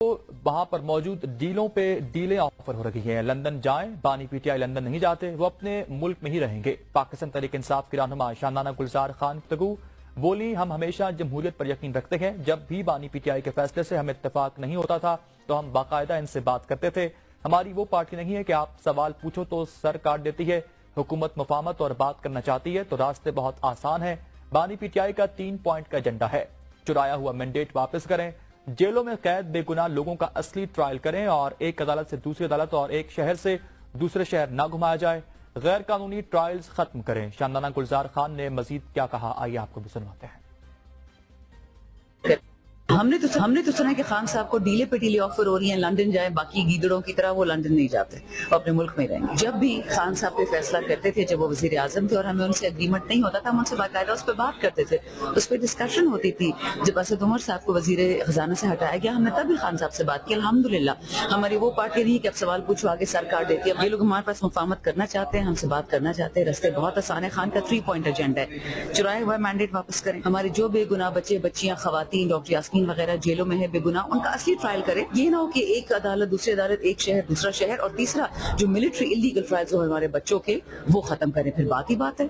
وہاں پر موجود ڈیلوں پہ ڈیلیں آفر ہو رہی ہیں. لندن جائیں، بانی پی ٹی آئی لندن نہیں جاتے، وہ اپنے ملک میں ہی رہیں گے. پاکستان تحریک انصاف کی رہنما شاندانہ گلزار خان گفتگو بولی، ہم ہمیشہ جمہوریت پر یقین رکھتے ہیں. جب بھی بانی پی ٹی آئی کے فیصلے سے ہمیں اتفاق نہیں ہوتا تھا تو ہم باقاعدہ ان سے بات کرتے تھے. ہماری وہ پارٹی نہیں ہے کہ آپ سوال پوچھو تو سر کاٹ دیتی ہے. حکومت مفاہمت اور بات کرنا چاہتی ہے تو راستے بہت آسان ہیں. بانی پی ٹی آئی کا 3 پوائنٹ کا ایجنڈا ہے. چرایا ہوا مینڈیٹ واپس کریں، جیلوں میں قید بے گناہ لوگوں کا اصلی ٹرائل کریں اور ایک عدالت سے دوسری عدالت اور ایک شہر سے دوسرے شہر نہ گھمایا جائے. غیر قانونی ٹرائلز ختم کریں. شاندانہ گلزار خان نے مزید کیا کہا، آئیے آپ کو بھی سنواتے ہیں. ہم نے تو سنا کہ خان صاحب کو ڈیلے پہ ڈیلے آفر ہو رہی ہیں، لندن جائیں. باقی گیدڑوں کی طرح وہ لندن نہیں جاتے، وہ اپنے ملک میں رہیں گے. جب بھی خان صاحب پہ فیصلہ کرتے تھے، جب وہ وزیر اعظم تھے اور ہمیں ان سے اگریمنٹ نہیں ہوتا تھا، ہم ان سے باقاعدہ اس پہ بات کرتے تھے، اس پہ ڈسکشن ہوتی تھی. جب اسد عمر صاحب کو وزیر خزانہ سے ہٹایا گیا، ہم نے تب بھی خان صاحب سے بات کی. الحمدللہ ہماری وہ پارٹی نہیں کہ اب سوال پوچھو آگے سر کاٹ دیتی ہے. یہ لوگ ہمارے پاس مفاہمت کرنا چاہتے ہیں، ہم سے بات کرنا چاہتے ہیں. رستے بہت آسان ہے. خان کا 3 پوائنٹ ایجنڈا ہے. چرائے ہوا مینڈیٹ واپس کریں. ہمارے جو بے گناہ بچے بچیاں خواتین ڈاکٹر یاسمین وغیرہ جیلوں میں ہے بے گناہ، ان کا اصلی ٹرائل کریں. یہ نہ ہو کہ ایک عدالت دوسری عدالت، ایک شہر دوسرا شہر، اور تیسرا جو ملٹری اللیگل ٹرائلز ہو ہمارے بچوں کے وہ ختم کریں. پھر بات ہی بات ہے.